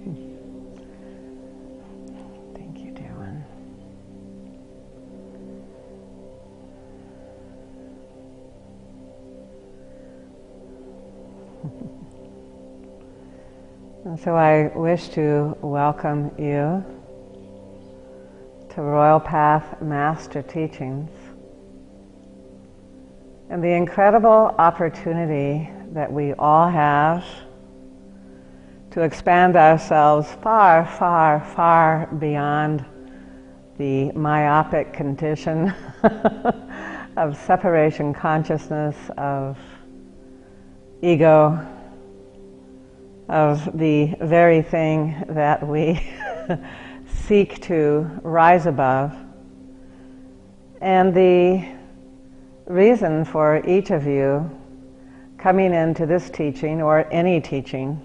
Thank you, dear one. And so I wish to welcome you to Royal Path Master Teachings and the incredible opportunity that we all have to expand ourselves far, far, far beyond the myopic condition of separation consciousness, of ego, of the very thing that we seek to rise above. And the reason for each of you coming into this teaching, or any teaching,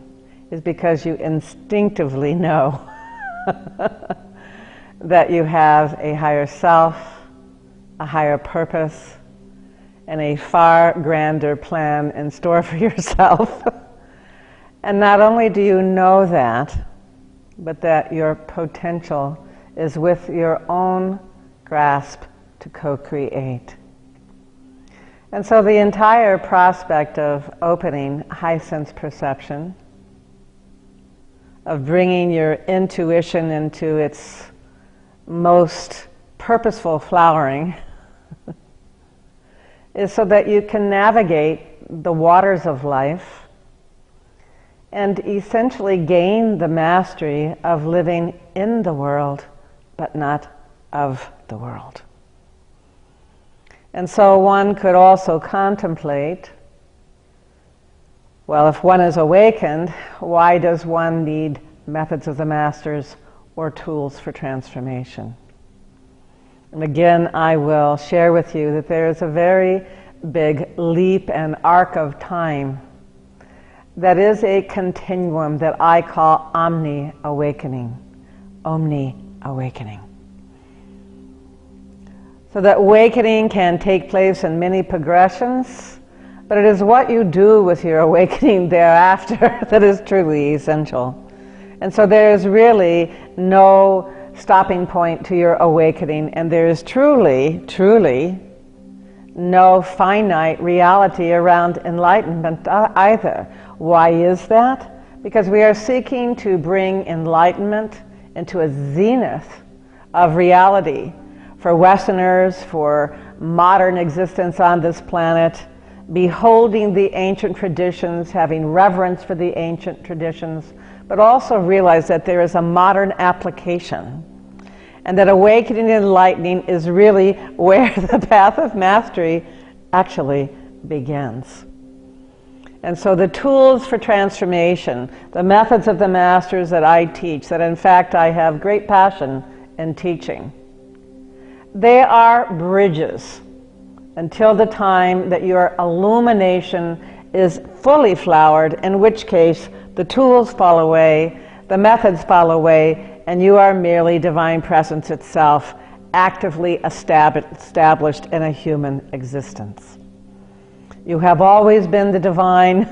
is because you instinctively know that you have a higher self, a higher purpose, and a far grander plan in store for yourself. And not only do you know that, but that your potential is with your own grasp to co-create. And so the entire prospect of opening high sense perception, of bringing your intuition into its most purposeful flowering, is so that you can navigate the waters of life and essentially gain the mastery of living in the world, but not of the world. And so one could also contemplate, well, if one is awakened, why does one need methods of the masters or tools for transformation? And again, I will share with you that there is a very big leap and arc of time that is a continuum that I call omni-awakening. Omni-awakening. So that awakening can take place in many progressions, but it is what you do with your awakening thereafter that is truly essential. And so there is really no stopping point to your awakening, and there is truly, truly no finite reality around enlightenment either. Why is that? Because we are seeking to bring enlightenment into a zenith of reality for Westerners, for modern existence on this planet, beholding the ancient traditions, having reverence for the ancient traditions, but also realize that there is a modern application, and that awakening and enlightening is really where the path of mastery actually begins. And so the tools for transformation, the methods of the masters that I teach, that in fact I have great passion in teaching, they are bridges until the time that your illumination is fully flowered, in which case the tools fall away, the methods fall away, and you are merely divine presence itself, actively established in a human existence. You have always been the divine.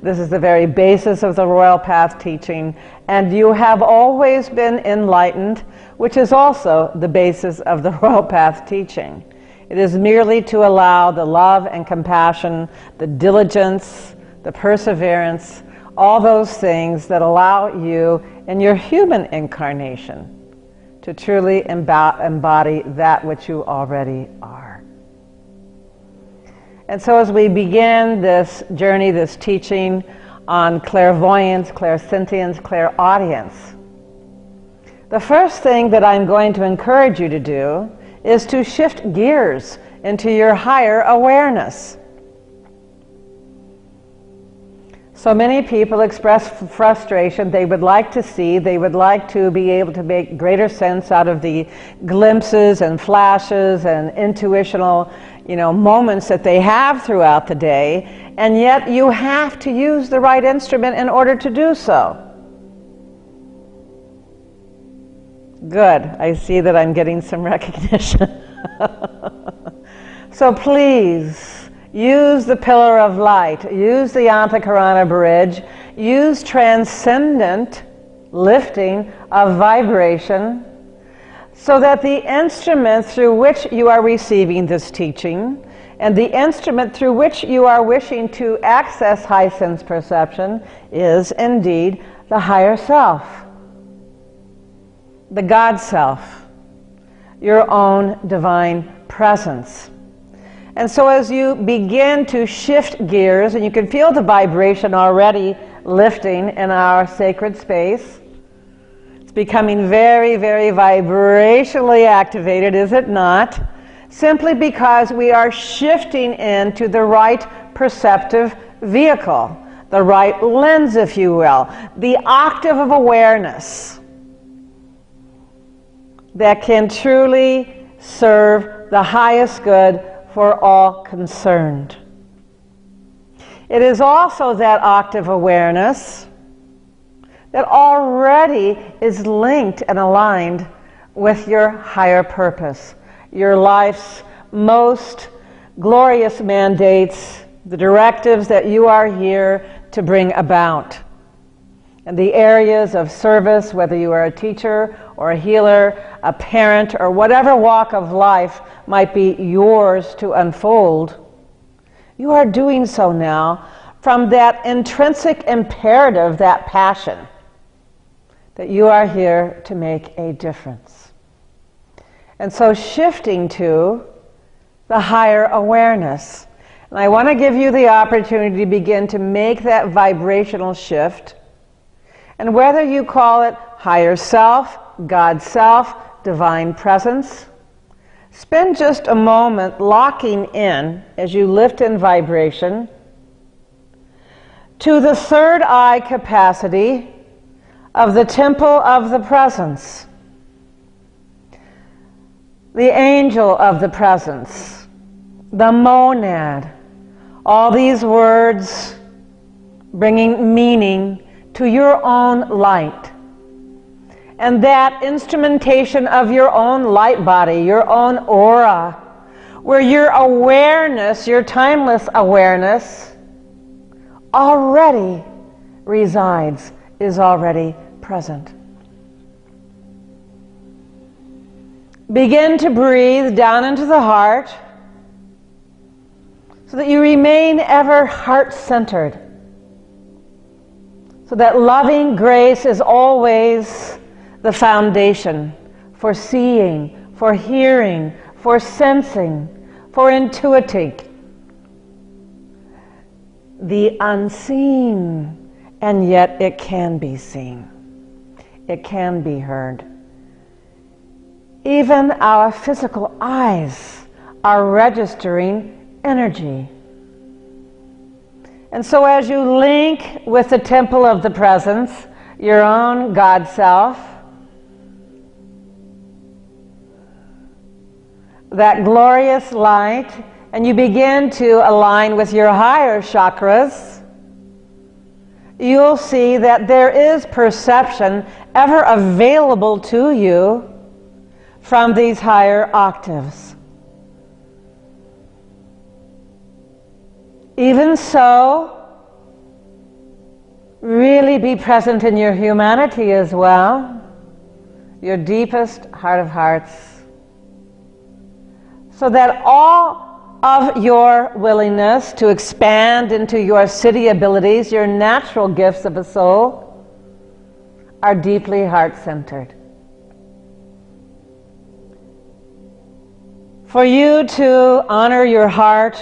This is the very basis of the Royal Path teaching. And you have always been enlightened, which is also the basis of the Royal Path teaching. It is merely to allow the love and compassion, the diligence, the perseverance, all those things that allow you in your human incarnation to truly embody that which you already are. And so as we begin this journey, this teaching on clairvoyance, clairsentience, clairaudience, the first thing that I'm going to encourage you to do is to shift gears into your higher awareness. So many people express frustration. They would like to see, they would like to be able to make greater sense out of the glimpses and flashes and intuitional, moments that they have throughout the day, and yet you have to use the right instrument in order to do so. Good. I see that I'm getting some recognition. So please, use the pillar of light, use the Antakarana bridge, use Transcendent lifting of vibration, so that the instrument through which you are receiving this teaching and the instrument through which you are wishing to access high sense perception is indeed the higher self, the God self, your own divine presence. And so as you begin to shift gears, and you can feel the vibration already lifting in our sacred space, it's becoming very, very vibrationally activated, is it not? Simply because we are shifting into the right perceptive vehicle, the right lens, if you will, the octave of awareness that can truly serve the highest good for all concerned. It is also that octave awareness that already is linked and aligned with your higher purpose, your life's most glorious mandates, the directives that you are here to bring about. And the areas of service, whether you are a teacher or a healer, a parent, or whatever walk of life might be yours to unfold, you are doing so now from that intrinsic imperative, that passion, that you are here to make a difference. And so shifting to the higher awareness. And I want to give you the opportunity to begin to make that vibrational shift. And whether you call it higher self, God self, divine presence, spend just a moment locking in as you lift in vibration to the third eye capacity of the temple of the presence, the angel of the presence, the monad, all these words bringing meaning to your own light. And that instrumentation of your own light body, your own aura, where your awareness, your timeless awareness, already resides, is already present. Begin to breathe down into the heart so that you remain ever heart-centered, so that loving grace is always the foundation for seeing, for hearing, for sensing, for intuiting the unseen, and yet it can be seen. It can be heard. Even our physical eyes are registering energy. And so as you link with the temple of the presence, your own God self, that glorious light, and you begin to align with your higher chakras, you'll see that there is perception ever available to you from these higher octaves. Even so, really be present in your humanity as well, your deepest heart of hearts, so that all of your willingness to expand into your city abilities, your natural gifts of a soul, are deeply heart-centered. For you to honor your heart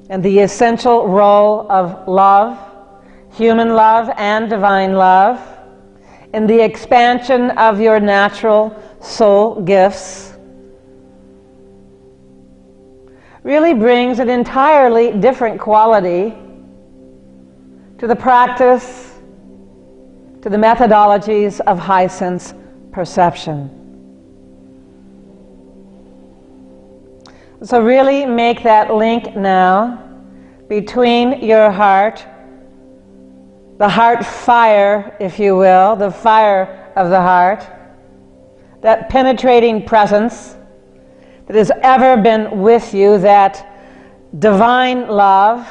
and the essential role of love, human love and divine love, in the expansion of your natural soul gifts, really brings an entirely different quality to the practice, to the methodologies of high sense perception. So really make that link now between your heart, the heart fire, if you will, the fire of the heart, that penetrating presence that has ever been with you, that divine love,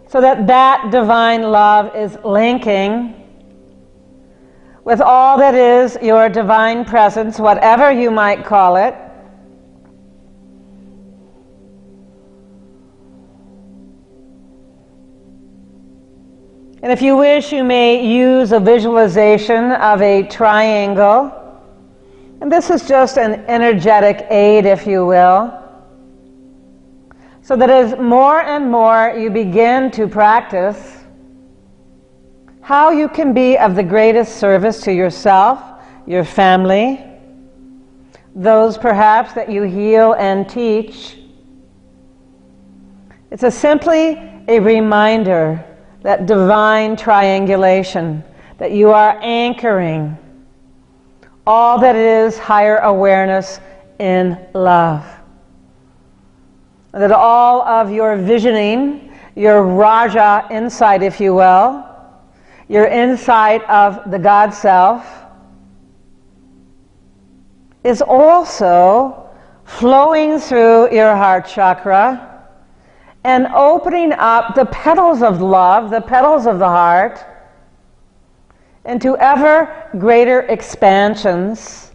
so that that divine love is linking with all that is your divine presence, whatever you might call it. And if you wish, you may use a visualization of a triangle. And this is just an energetic aid, if you will. So that as more and more you begin to practice how you can be of the greatest service to yourself, your family, those perhaps that you heal and teach. It's simply a reminder, that divine triangulation, that you are anchoring all that is higher awareness in love. That all of your visioning, your Raja insight, if you will, your insight of the God Self, is also flowing through your heart chakra and opening up the petals of love, the petals of the heart, into ever greater expansions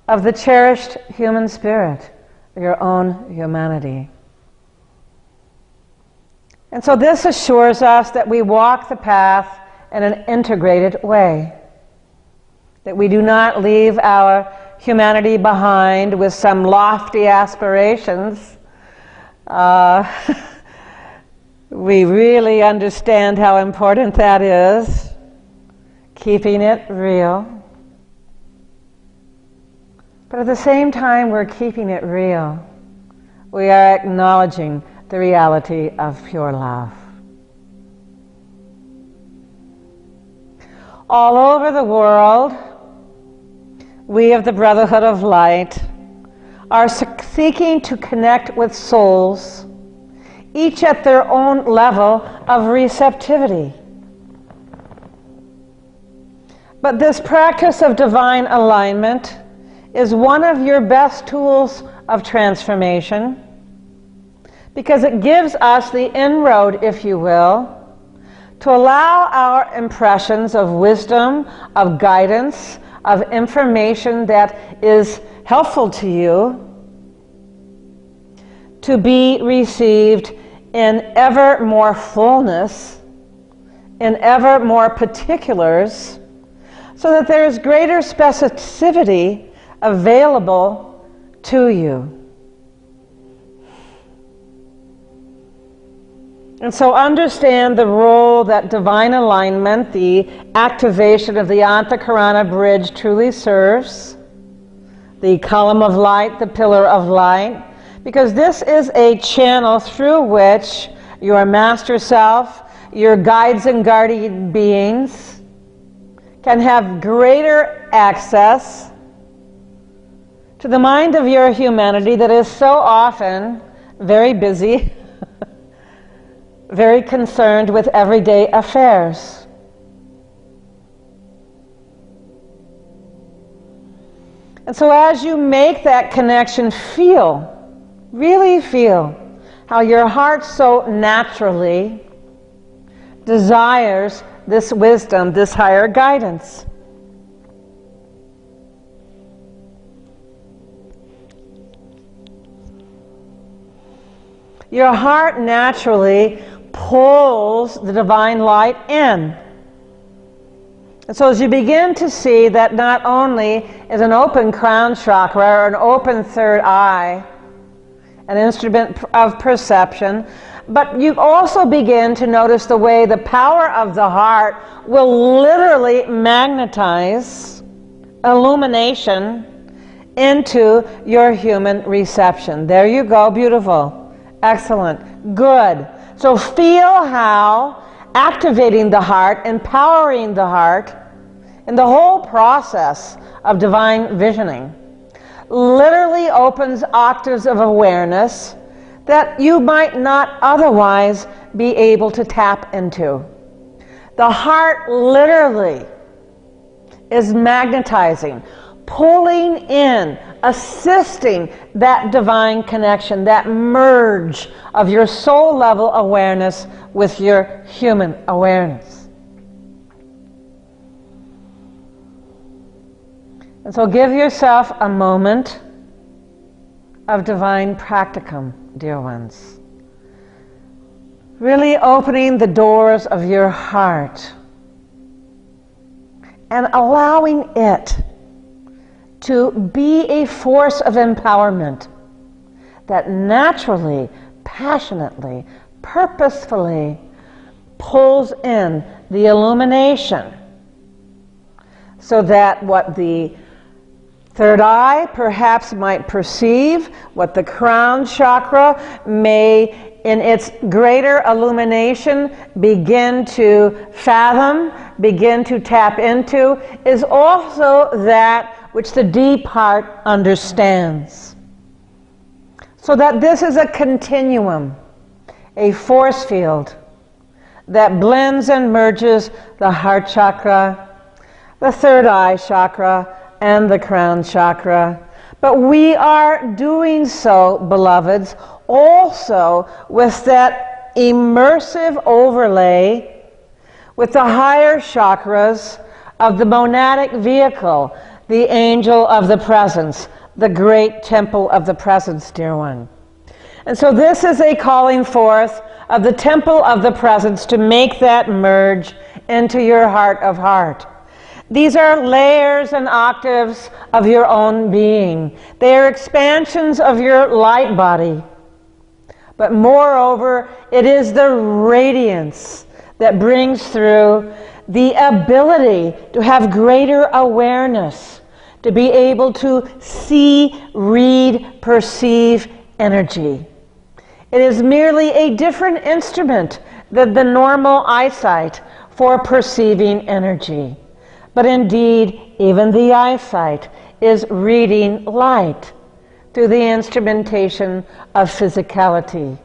of the cherished human spirit, your own humanity. And so this assures us that we walk the path in an integrated way, that we do not leave our humanity behind with some lofty aspirations. We really understand how important that is, keeping it real. But at the same time we're keeping it real, we are acknowledging the reality of pure love. All over the world, we of the Brotherhood of Light are seeking to connect with souls, each at their own level of receptivity. But this practice of divine alignment is one of your best tools of transformation, because it gives us the inroad, if you will, to allow our impressions of wisdom, of guidance, of information that is helpful to you to be received in ever more fullness, in ever more particulars, so that there is greater specificity available to you. And so understand the role that divine alignment, the activation of the Antakarana bridge, truly serves, the column of light, the pillar of light, because this is a channel through which your master self, your guides and guardian beings, can have greater access to the mind of your humanity that is so often very busy, very concerned with everyday affairs. And so as you make that connection, really feel how your heart so naturally desires this wisdom, this higher guidance. Your heart naturally pulls the divine light in. And so as you begin to see that not only is an open crown chakra or an open third eye an instrument of perception, but you also begin to notice the way the power of the heart will literally magnetize illumination into your human reception. There you go, beautiful, excellent, good. So feel how activating the heart, empowering the heart, in the whole process of divine visioning literally opens octaves of awareness that you might not otherwise be able to tap into. The heart literally is magnetizing, pulling in, assisting that divine connection, that merge of your soul level awareness with your human awareness. And so give yourself a moment of divine practicum, dear ones. Really opening the doors of your heart and allowing it to be a force of empowerment that naturally, passionately, purposefully pulls in the illumination, so that what the third eye perhaps might perceive, what the crown chakra may, in its greater illumination, begin to fathom, begin to tap into, is also that which the deep heart understands. So that this is a continuum, a force field that blends and merges the heart chakra, the third eye chakra, and the crown chakra. But we are doing so, beloveds, also with that immersive overlay with the higher chakras of the monadic vehicle, the angel of the presence, the great temple of the presence, dear one. And so this is a calling forth of the temple of the presence to make that merge into your heart of heart. These are layers and octaves of your own being. They are expansions of your light body. But moreover, it is the radiance that brings through the ability to have greater awareness, to be able to see, read, perceive energy. It is merely a different instrument than the normal eyesight for perceiving energy. But indeed, even the eyesight is reading light through the instrumentation of physicality.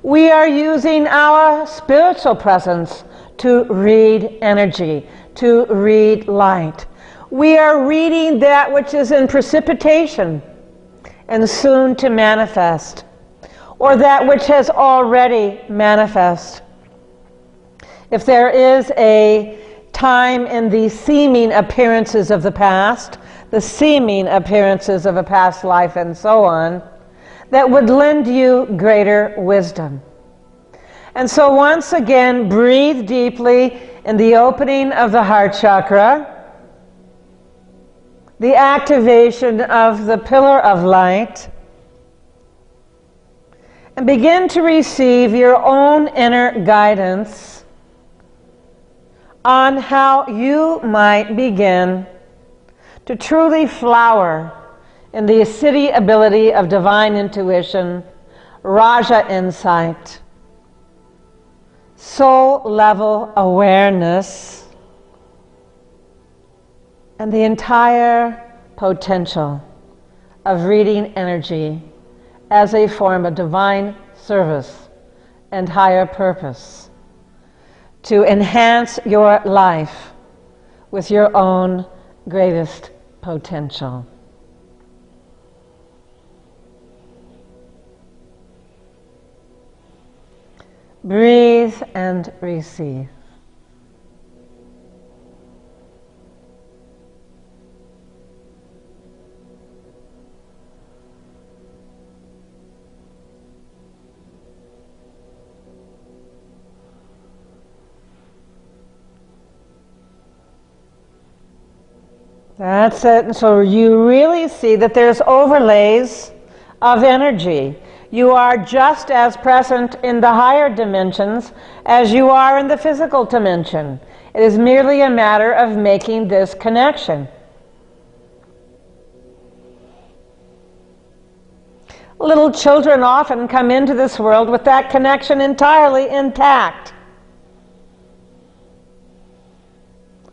We are using our spiritual presence to read energy, to read light. We are reading that which is in precipitation and soon to manifest, or that which has already manifest. If there is a time in the seeming appearances of the past, the seeming appearances of a past life, and so on, that would lend you greater wisdom. And so once again, breathe deeply in the opening of the heart chakra, the activation of the pillar of light, and begin to receive your own inner guidance on how you might begin to truly flower in the Siddhi ability of divine intuition, Raja insight, soul level awareness, and the entire potential of reading energy as a form of divine service and higher purpose to enhance your life with your own greatest potential. Breathe and receive. That's it. And so you really see that there's overlays of energy. You are just as present in the higher dimensions as you are in the physical dimension. It is merely a matter of making this connection. Little children often come into this world with that connection entirely intact.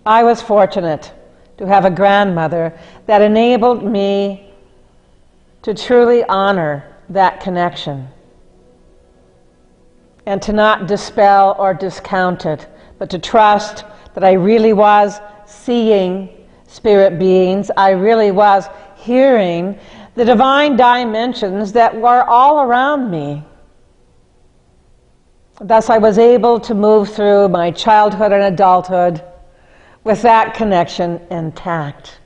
I was fortunate to have a grandmother that enabled me to truly honor that connection and to not dispel or discount it, but to trust that I really was seeing spirit beings, I really was hearing the divine dimensions that were all around me. Thus I was able to move through my childhood and adulthood with that connection intact.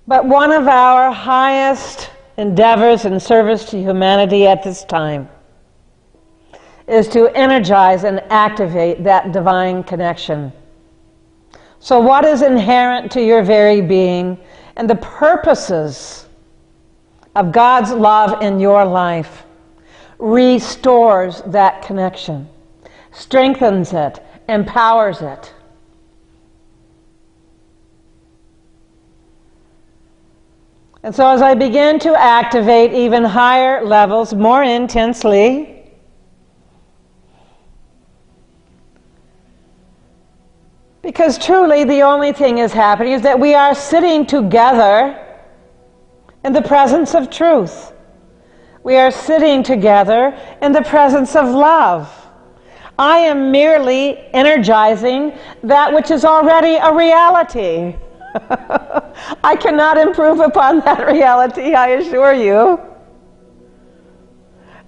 But one of our highest endeavors in service to humanity at this time is to energize and activate that divine connection. So what is inherent to your very being and the purposes of God's love in your life restores that connection, strengthens it, empowers it. And so as I begin to activate even higher levels more intensely, because truly the only thing is happening is that we are sitting together in the presence of truth. We are sitting together in the presence of love. I am merely energizing that which is already a reality. I cannot improve upon that reality, I assure you.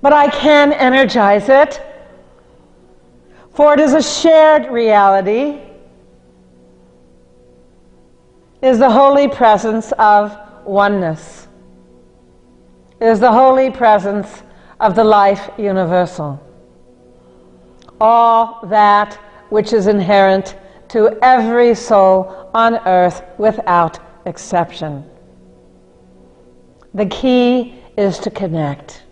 But I can energize it, for it is a shared reality. It is the holy presence of oneness. It is the holy presence of the life universal. All that which is inherent to every soul on earth without exception. The key is to connect.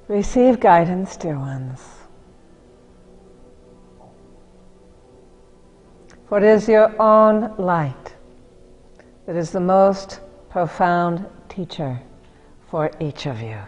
Receive guidance, dear ones. For it is your own light that is the most profound teacher for each of you.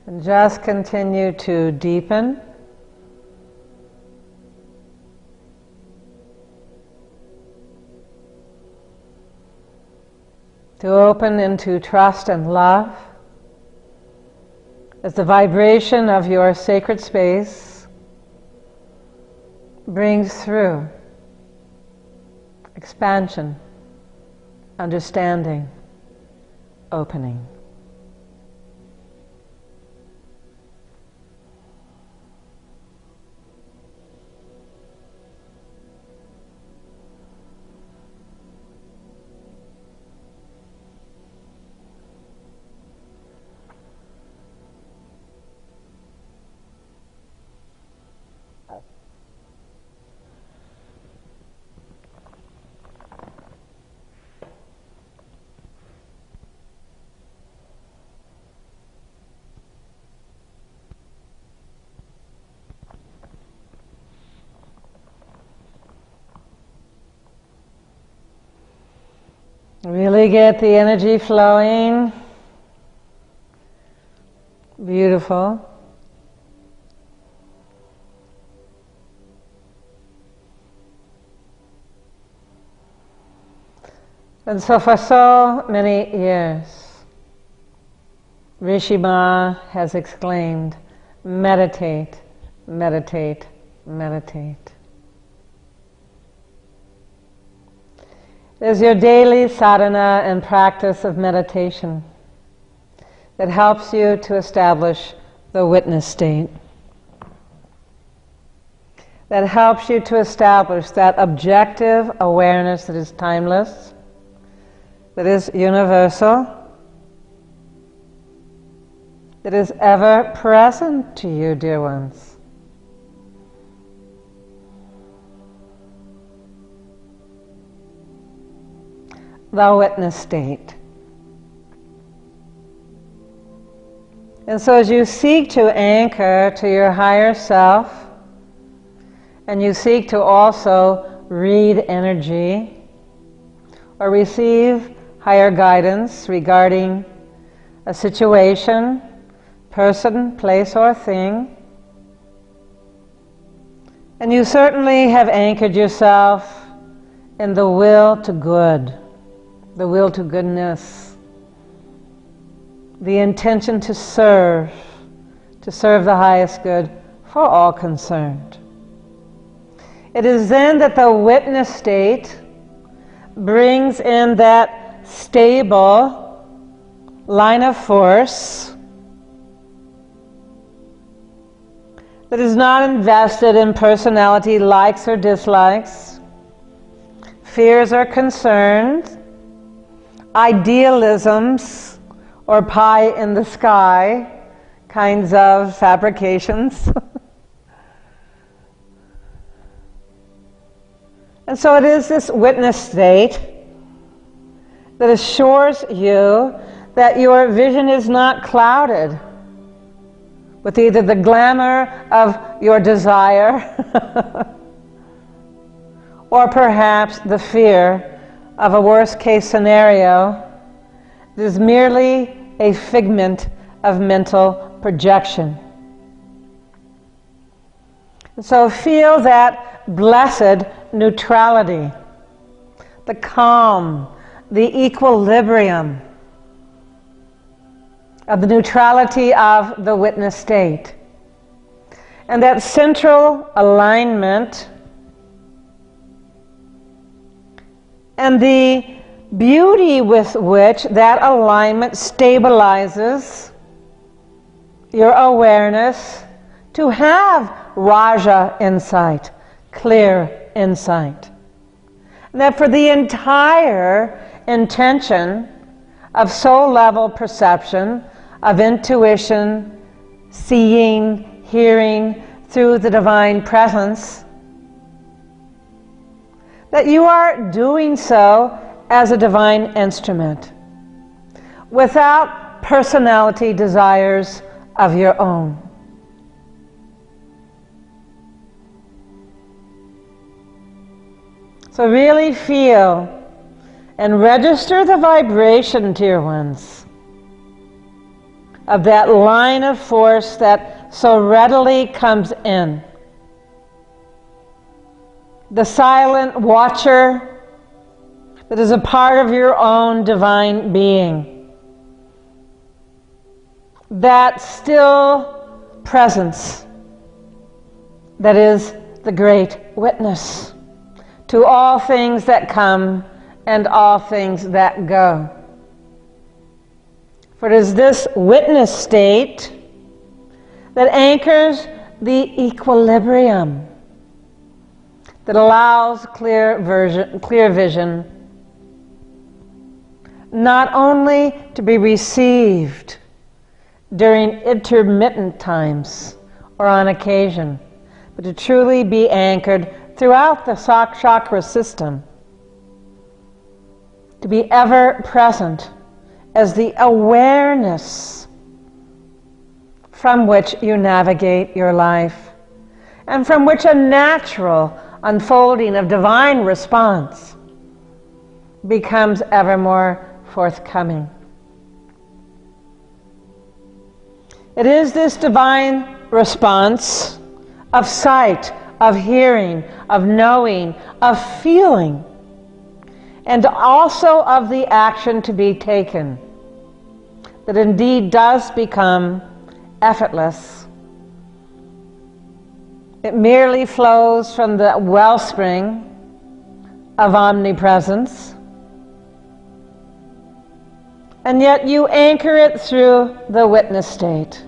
And just continue to deepen. To open into trust and love as the vibration of your sacred space brings through expansion, understanding, opening. Really get the energy flowing. Beautiful. And so for so many years, Rishi Ma has exclaimed, meditate, meditate, meditate. It is your daily sadhana and practice of meditation that helps you to establish the witness state. that helps you to establish that objective awareness that is timeless, that is universal, that is ever present to you, dear ones. The witness state. And so as you seek to anchor to your higher self, and you seek to also read energy or receive higher guidance regarding a situation, person, place, or thing, and you certainly have anchored yourself in the will to good, the will to goodness, the intention to serve the highest good for all concerned. It is then that the witness state brings in that stable line of force that is not invested in personality likes or dislikes, fears or concerns, idealisms, or pie in the sky kinds of fabrications. And so it is this witness state that assures you that your vision is not clouded with either the glamour of your desire or perhaps the fear of a worst-case scenario that is merely a figment of mental projection. And so feel that blessed neutrality, the calm, the equilibrium of the neutrality of the witness state. And that central alignment and the beauty with which that alignment stabilizes your awareness to have Raja insight, clear insight. And that for the entire intention of soul-level perception, of intuition, seeing, hearing through the divine presence, that you are doing so as a divine instrument, without personality desires of your own. So really feel and register the vibration, dear ones, of that line of force that so readily comes in. The silent watcher that is a part of your own divine being. That still presence that is the great witness to all things that come and all things that go. For it is this witness state that anchors the equilibrium, that allows clear vision not only to be received during intermittent times or on occasion, but to truly be anchored throughout the chakra system, to be ever present as the awareness from which you navigate your life, and from which a natural unfolding of divine response becomes ever more forthcoming. It is this divine response of sight, of hearing, of knowing, of feeling, and also of the action to be taken, that indeed does become effortless. It merely flows from the wellspring of omnipresence, and yet you anchor it through the witness state.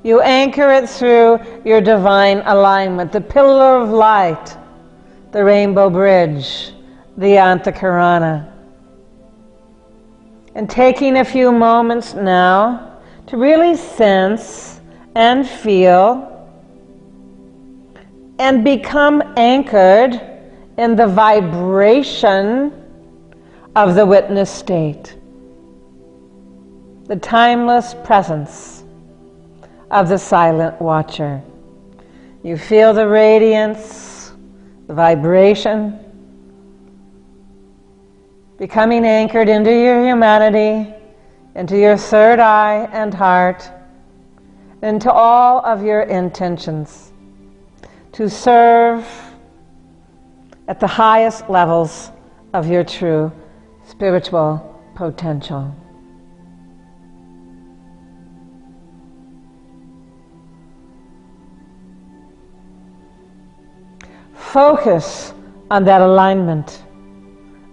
You anchor it through your divine alignment, the pillar of light, the rainbow bridge, the Antakarana. And taking a few moments now to really sense and feel and become anchored in the vibration of the witness state, the timeless presence of the silent watcher. You feel the radiance, the vibration, becoming anchored into your humanity, into your third eye and heart, into all of your intentions to serve at the highest levels of your true spiritual potential. Focus on that alignment,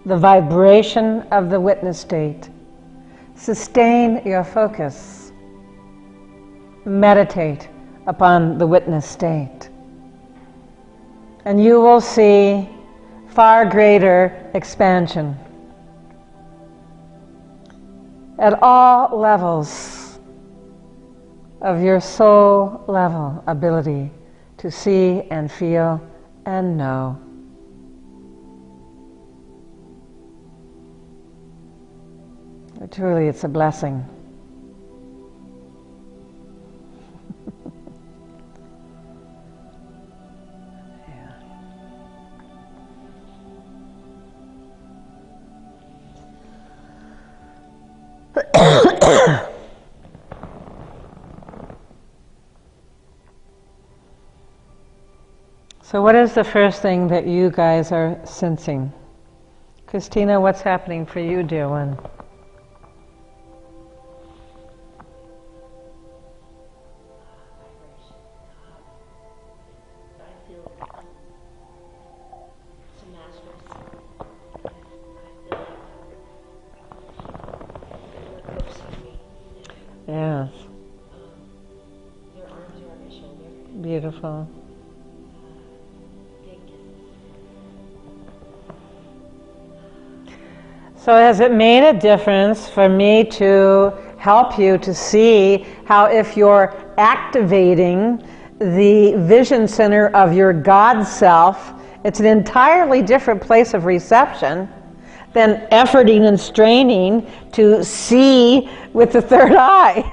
the vibration of the witness state. Sustain your focus. Meditate upon the witness state. And you will see far greater expansion at all levels of your soul level ability to see and feel and know. Truly, it's a blessing. So what is the first thing that you guys are sensing? Christina, what's happening for you, dear one? Yes. Their arms are on my shoulder. Beautiful. So has it made a difference for me to help you to see how if you're activating the vision center of your God self, it's an entirely different place of reception than efforting and straining to see with the third eye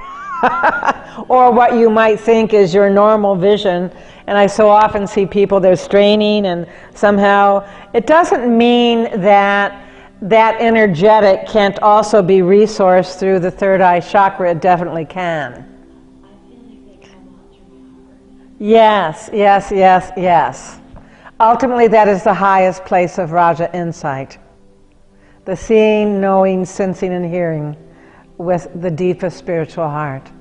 or what you might think is your normal vision. And I so often see people, they're straining, and somehow it doesn't mean that that energetic can't also be resourced through the third eye chakra. It definitely can. I feel like they come out through my heart. Yes, yes, yes, yes. Ultimately, that is the highest place of Raja insight. The seeing, knowing, sensing, and hearing with the deepest spiritual heart. They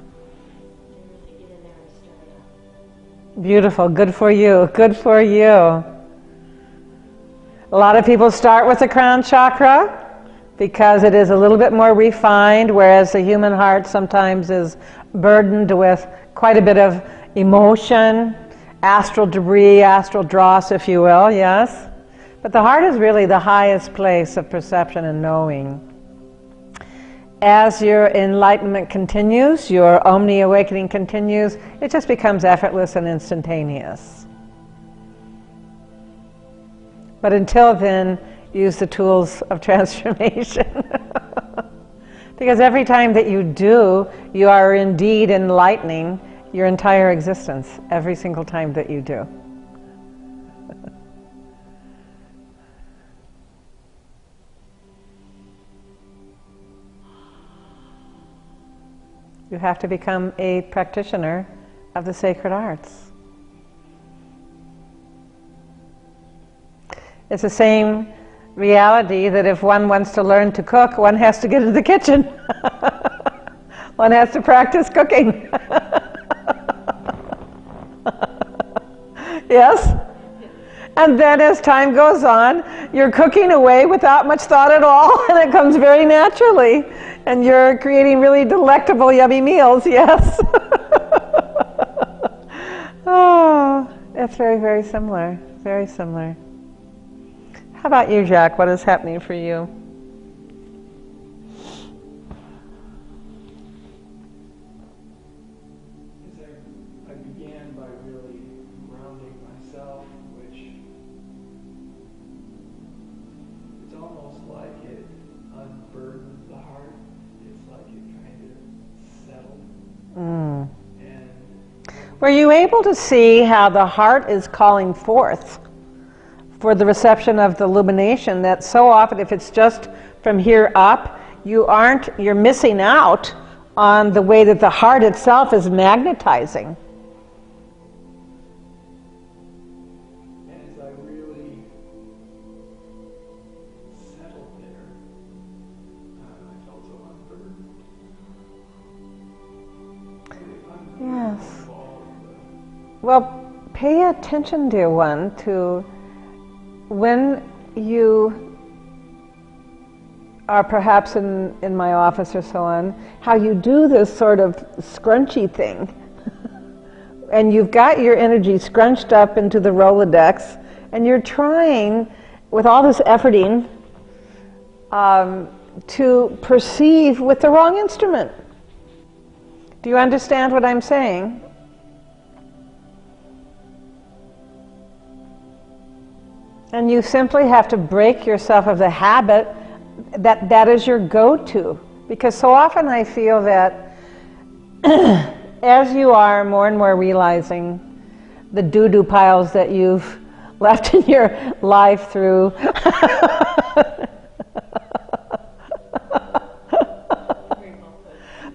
really get in there and stir it up. Beautiful. Good for you. Good for you. A lot of people start with the crown chakra because it is a little bit more refined, whereas the human heart sometimes is burdened with quite a bit of emotion, astral debris, astral dross, if you will, yes? But the heart is really the highest place of perception and knowing. As your enlightenment continues, your omni-awakening continues, it just becomes effortless and instantaneous. But until then, use the tools of transformation. Because every time that you do, you are indeed enlightening your entire existence, every single time that you do. You have to become a practitioner of the sacred arts. It's the same reality that if one wants to learn to cook, one has to get into the kitchen. One has to practice cooking. Yes? And then as time goes on, you're cooking away without much thought at all, and it comes very naturally. And you're creating really delectable, yummy meals, yes? It's very, very similar. Very similar. How about you, Jack? What is happening for you? I began by really grounding myself, which it's almost like it unburdened the heart. It's like it kind of settled. Mm. And Were you able to see how the heart is calling forth for the reception of the illumination, that so often if it's just from here up, you're missing out on the way that the heart itself is magnetizing? as I really settled there, I felt so unburdened. Yes. Well, pay attention, dear one, to when you are perhaps in my office or so on, how you do this sort of scrunchy thing. And you've got your energy scrunched up into the Rolodex, and you're trying, with all this efforting, to perceive with the wrong instrument. Do you understand what I'm saying? And you simply have to break yourself of the habit that is your go-to. Because so often I feel that as you are more and more realizing the doo-doo piles that you've left in your life through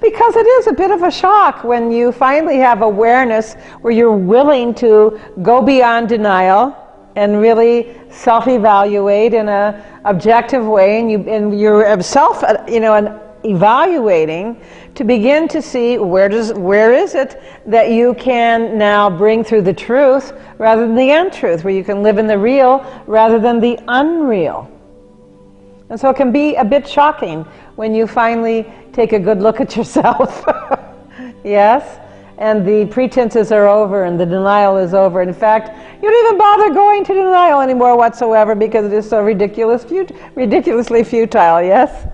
because it is a bit of a shock when you finally have awareness where you're willing to go beyond denial and really self-evaluate in an objective way, and you're self, and evaluating to begin to see where is it that you can now bring through the truth rather than the untruth, where you can live in the real rather than the unreal. And so it can be a bit shocking when you finally take a good look at yourself. Yes? And the pretenses are over and the denial is over. In fact, you don't even bother going to denial anymore whatsoever because it is so ridiculously futile, yes?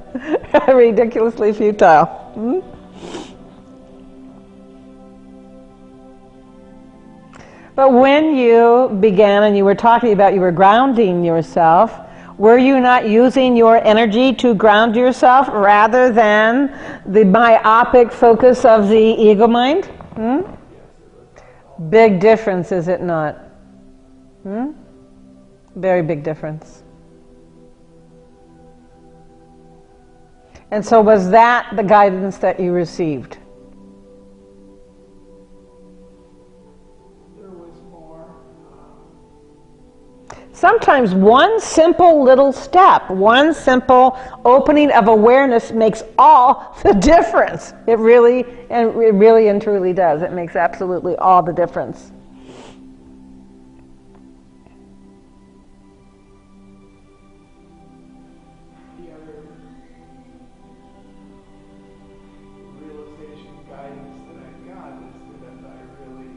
Ridiculously futile. Hmm? But when you began and you were talking about you were grounding yourself, were you not using your energy to ground yourself rather than the myopic focus of the ego mind? Hmm? Big difference, is it not? Hmm? Very big difference. And so was that the guidance that you received? There was more. Sometimes one simple little step, one simple opening of awareness makes all the difference. It really and truly does. It makes absolutely all the difference. The other realization guidance that I got is that I really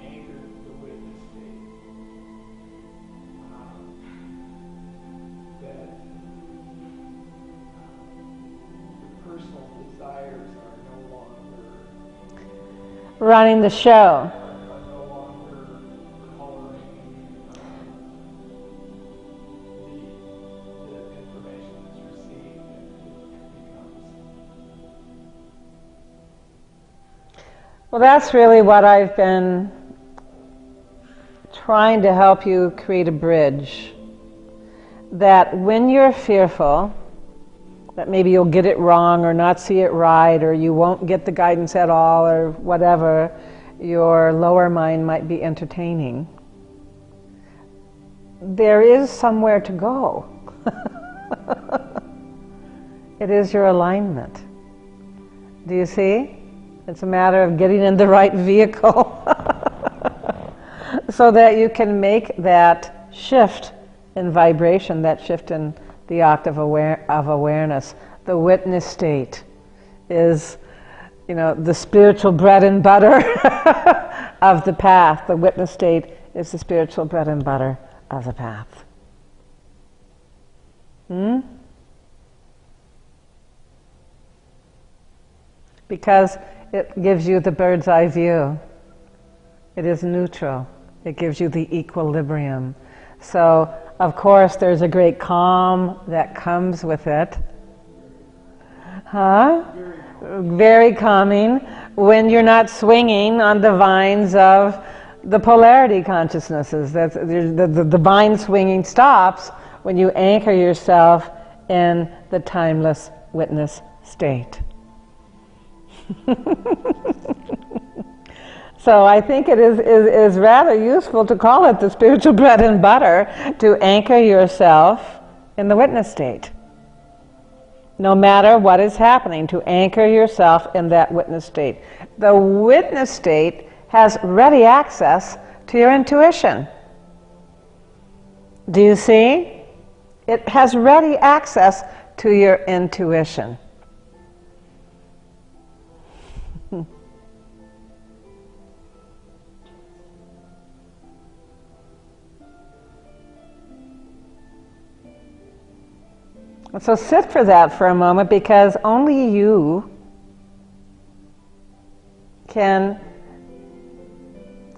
anchored the witness state. That the personal desires are no longer Running the show. are no longer coloring the information that's received, and it becomes. Well, that's really what I've been trying to help you create a bridge. That when you're fearful, that maybe you'll get it wrong or not see it right, or you won't get the guidance at all, or whatever your lower mind might be entertaining, there is somewhere to go. It is your alignment. Do you see? It's a matter of getting in the right vehicle so that you can make that shift in vibration, that shift in the octave of awareness. The witness state is, the spiritual bread and butter of the path. The witness state is the spiritual bread and butter of the path. Because it gives you the bird's eye view. It is neutral. It gives you the equilibrium. So, of course, there's a great calm that comes with it. Very calming when you're not swinging on the vines of the polarity consciousnesses. The vine swinging stops when you anchor yourself in the timeless witness state. So I think it is rather useful to call it the spiritual bread and butter, to anchor yourself in the witness state. No matter what is happening, to anchor yourself in that witness state. The witness state has ready access to your intuition. Do you see? It has ready access to your intuition. So sit for that for a moment, because only you can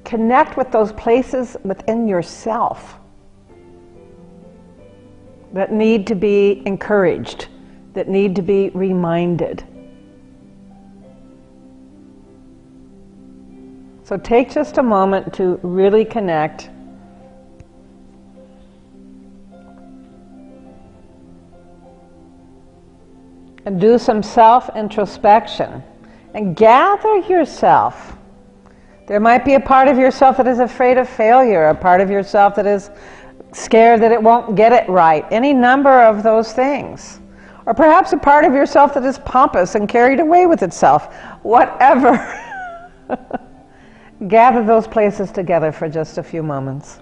connect with those places within yourself that need to be encouraged, that need to be reminded. So take just a moment to really connect. And do some self-introspection and gather yourself. There might be a part of yourself that is afraid of failure, a part of yourself that is scared that it won't get it right, any number of those things. Or perhaps a part of yourself that is pompous and carried away with itself. Whatever. Gather those places together for just a few moments.